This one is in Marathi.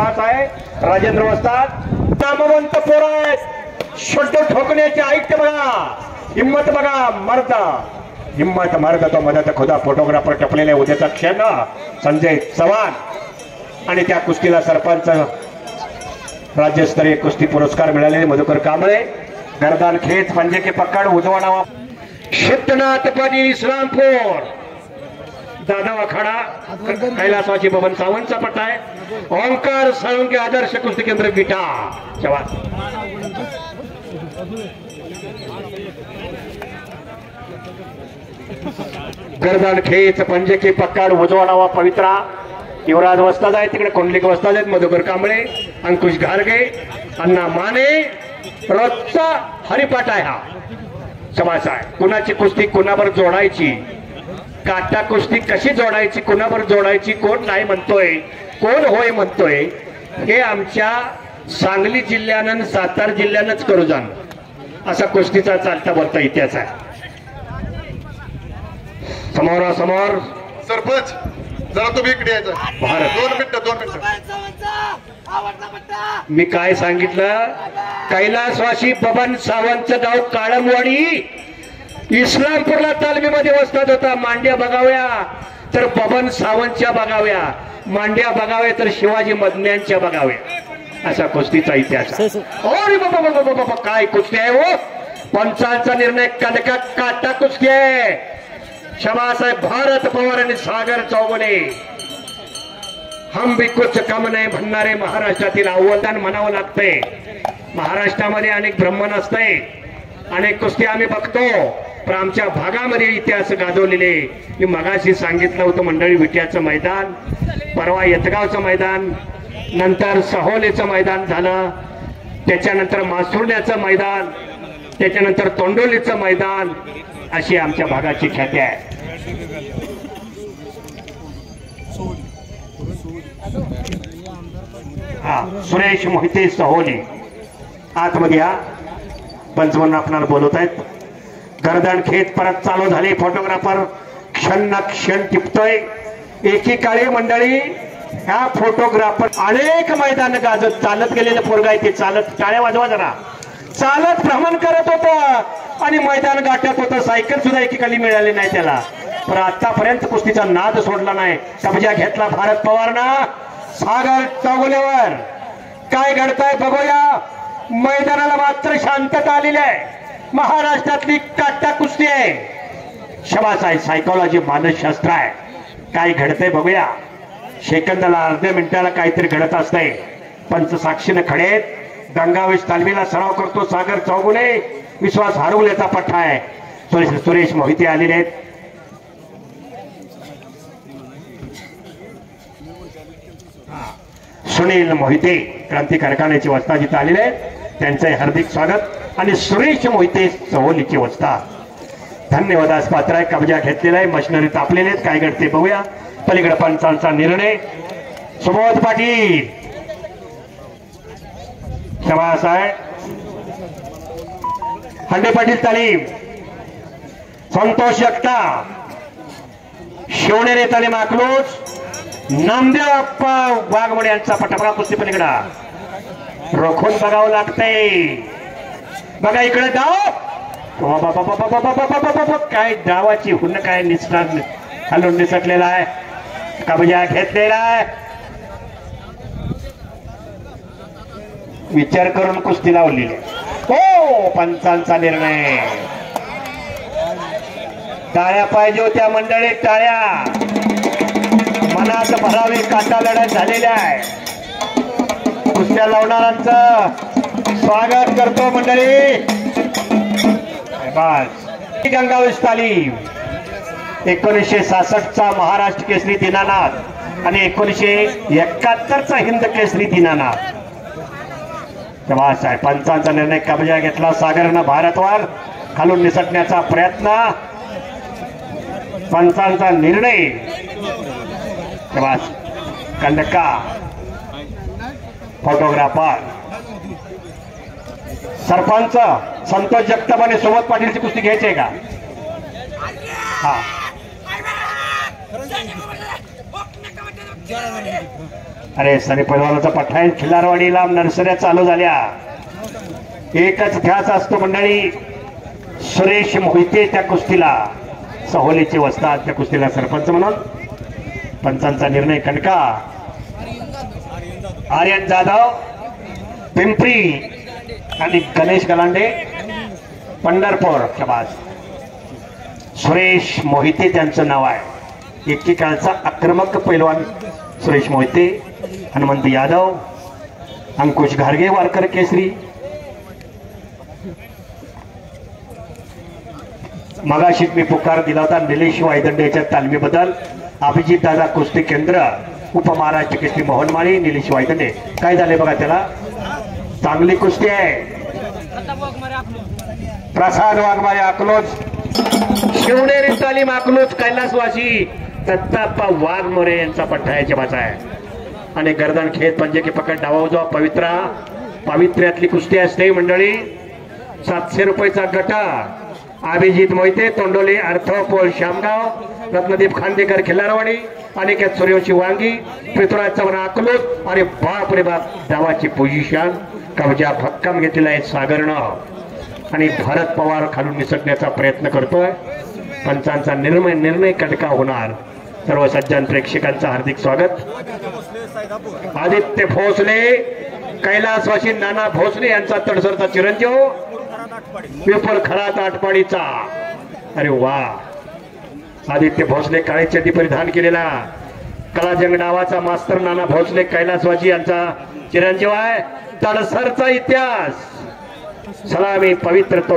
आहे राजेंद्र वस्ताद नामवंत पोर आहेत शब्द ठोकण्याचे ऐकते बघा हिम्मत बघा मर्द हिम्मत मर्द तो मदत खुदा फोटोग्राफर टपलेले उद्याचा क्षण संजय चव्हाण आणि त्या कुस्तीला सरपंच राज्यस्तरीय कुस्ती पुरस्कार मिळालेले मधुकर कांबळे गर्दान खेच पंजे के पकड उजवा नावा सिद्धनाथ पाटील इस्लामपूर दादा अखाडा कैलासवासी बबन सावंतचा पट्टा आहे ओंकार साळुंके आदर्श कुस्ती केंद्र विटा जवान गर्दन खेच पंजे की पक्काड उजवा नावा पवित्रा युवराज वस्ताद आहे तिकडे कोंडलिक वस्ताद आहेत मधुकर कांबळे अंकुश घारगे अण्णा माने रोजचा हरिपाठ आहे हा समास आहे कुणाची कुस्ती कुणावर जोडायची काटा कुस्ती कशी जोडायची कुणावर जोडायची कोण नाही म्हणतोय कोण होय म्हणतोय हे आमच्या सांगली जिल्ह्यानं सातारा जिल्ह्यानंच करू जाण असा कुस्तीचा चालता बोलता इतिहास आहे समोरासमोर सरपंच जरा तुम्ही इकडे यायचं भारत 2 मिनिटं मी काय सांगितलं कैलासवासी बबन सावंतचं गाव काळमवाडी इस्लामपूरला तालमीमध्ये वस्ताद होता मांड्या बघाव्या तर बबन सावंतच्या बघाव्या मांड्या बघाव्या तर शिवाजी मदन्यांच्या बघाव्या असा कुस्तीचा इतिहास अरे बाबा काय कुस्ती आहे हो पंचांचा निर्णय कनका काटा कुस्ती आहे शबास आहे भारत पवार आणि सागर चौगुले हम भी कुछ कम नाही म्हणणारे महाराष्ट्रातील अव्वलदान म्हणावं लागतंय महाराष्ट्रामध्ये अनेक ब्रह्मन असते अनेक कुस्ती आम्ही बघतो पण आमच्या भागामध्ये इतिहास गाजवलेले मी मगाशी सांगितलं होतं मंडळी विट्याचं मैदान परवा येतगावचं मैदान नंतर सहोलेचं मैदान झालं त्याच्यानंतर मासुर्ल्याचं मैदान त्याच्यानंतर तोंडोलीचं मैदान अशी आमच्या भागाची ख्याती आहे हा सुरेश मोहिते सहोली आतमध्ये हा पंचमन आपणाला बोलत आहेत गर्दन खेत परत चालू झाली फोटोग्राफर क्षण ना क्षण टिपतोय एकीकाळी मंडळी ह्या फोटोग्राफर अनेक मैदान गाजत चालत गेलेलं पोरगा आहे ते चालत टाळ्या वाजवा जरा चालत भ्रमण करत होतं आणि मैदान गाठत होतं सायकल सुद्धा एकेकाळी मिळाली नाही त्याला पण आतापर्यंत कुस्तीचा नाद सोडला नाही कब्जा घेतला भारत पवारना सागर चौगुलेवर काय घडतंय बघूया मैदानाला मात्र शांतता आलेली आहे महाराष्ट्रातली काटा कुस्ती आहे शबास आहे सायकोलॉजी मानसशास्त्र आहे काय घडतंय बघूया सेकंदाला अर्ध्या मिनिटाला काहीतरी घडत असतंय पंच साक्षीने खडेत गंगावेश तालमीला सराव करतो सागर चौगुले विश्वास हरवल्याचा पठ्ठा आहे सुरेश मोहिते आलेले आहेत सुनील मोहिते क्रांती कारखान्याची वस्ताद जिथे आलेले आहेत त्यांचे हार्दिक स्वागत आणि सुरेश मोहिते सहोलीची वस्ताद धन्यवादास पात्र आहे कब्जा घेतलेला आहे मशिनरी तापलेले आहेत काय घडते बघूया पलीकडे पंचांचा निर्णय सुबोध पाटील शबास आहे हंडे पाटील तालीम संतोष जगता शिवनेरे तालीम अकलूज नामदेव अप्पा वाघमोडे यांचा पटापडा कुस्ती पलीकडा रोखून बघावं लागतंय बघा इकडे डाव काय डावाची हुन काय निसणार हलून निसटलेला आहे कब्जा घेतलेला आहे विचार करून कुस्ती लावलेली हो पंचांचा निर्णय टाळ्या पाहिजे होत्या मंडळी टाळ्या मनात भरावे काटा लढत झालेल्या आहे कुस्त्या लावणाऱ्यांचं स्वागत करतो मंडळी बस गंगावेश तालीम 1966चा महाराष्ट्र केसरी दीनानाथ आणि 1971चा हिंद केसरी दीनानाथ शबास आहे पंचांचा निर्णय कब्जा घेतला सागरनं भारतवर खालून निसटण्याचा प्रयत्न पंचांचा निर्णय शबास कंडका फोटोग्राफर सरपंच संतोष जगताप आणि सोबत पाटीलची कुस्ती घ्यायची आहे का हा अरे सनी पैलवानाचा पठ्ठा आहे. खिल्लारवाडीला नर्सऱ्या चालू झाल्या. एकच ध्यास असतो मंडळी. सुरेश मोहिते त्या कुस्तीला, सहोलीचे वस्ताद त्या कुस्तीला सरपंच म्हणून. पंचांचा निर्णय कणका. आर्यन जाधव पिंपरी आणि गणेश गलांडे पंढरपूर. शाबास. सुरेश मोहिते त्यांचं नाव आहे. एकेकाळचा आक्रमक पैलवान सुरेश मोहिते. हनुमंत यादव, अंकुश घारगे वारकर केसरी. मगाशीच मी पुकार दिला होता निलेश वायदंडेच्या तालमीबद्दल. अभिजित दादा कुस्ती केंद्र, उपमहाराष्ट्र केसरी मोहनमाळी, निलेश वायदंडे. काय झाले बघा त्याला. चांगली कुस्ती आहे. प्रसाद वाघमारे अकलोज, शिवनेरी तालीम अकलोज कैलासवासी दत्ताप्पा वाघमोरे यांचा पठ्ठा याच्या भाषा आहे. आणि गर्दन खेत पंजे की पकड डावाउजवा पवित्रा. पावित्र्यातली कुस्ती असते मंडळी. 700 रुपयाचा गटा. अभिजित मोहिते तोंडोली, अर्थपोल शामगाव, रत्नदीप खांदेकर खिल्लारवाडी, अनिकेत सूर्यवंशी वांगी, पृथ्वीराज चव्हाण अकलोज. आणि बाप रे बाप डावाची पोझिशन कब्जा भक्कम घेतलेला आहे सागरनं. आणि भारत पवार खालून निसटण्याचा प्रयत्न करतोय. पंचांचा निर्णय कटका होणार. सर्व सज्जन प्रेक्षकांचं हार्दिक स्वागत. आदित्य भोसले, कैलासवासी नाना भोसले यांचा तडसरचा चिरंजीव, विपुल खरात आटपाडीचा. अरे वा. आदित्य भोसले काळे चड्डी परिधान केलेला कलाजंग नावाचा मास्तर नाना भोसले कैलासवासी यांचा चिरंजीव आहे. तडसरचा इतिहास. सलामी पवित्र तो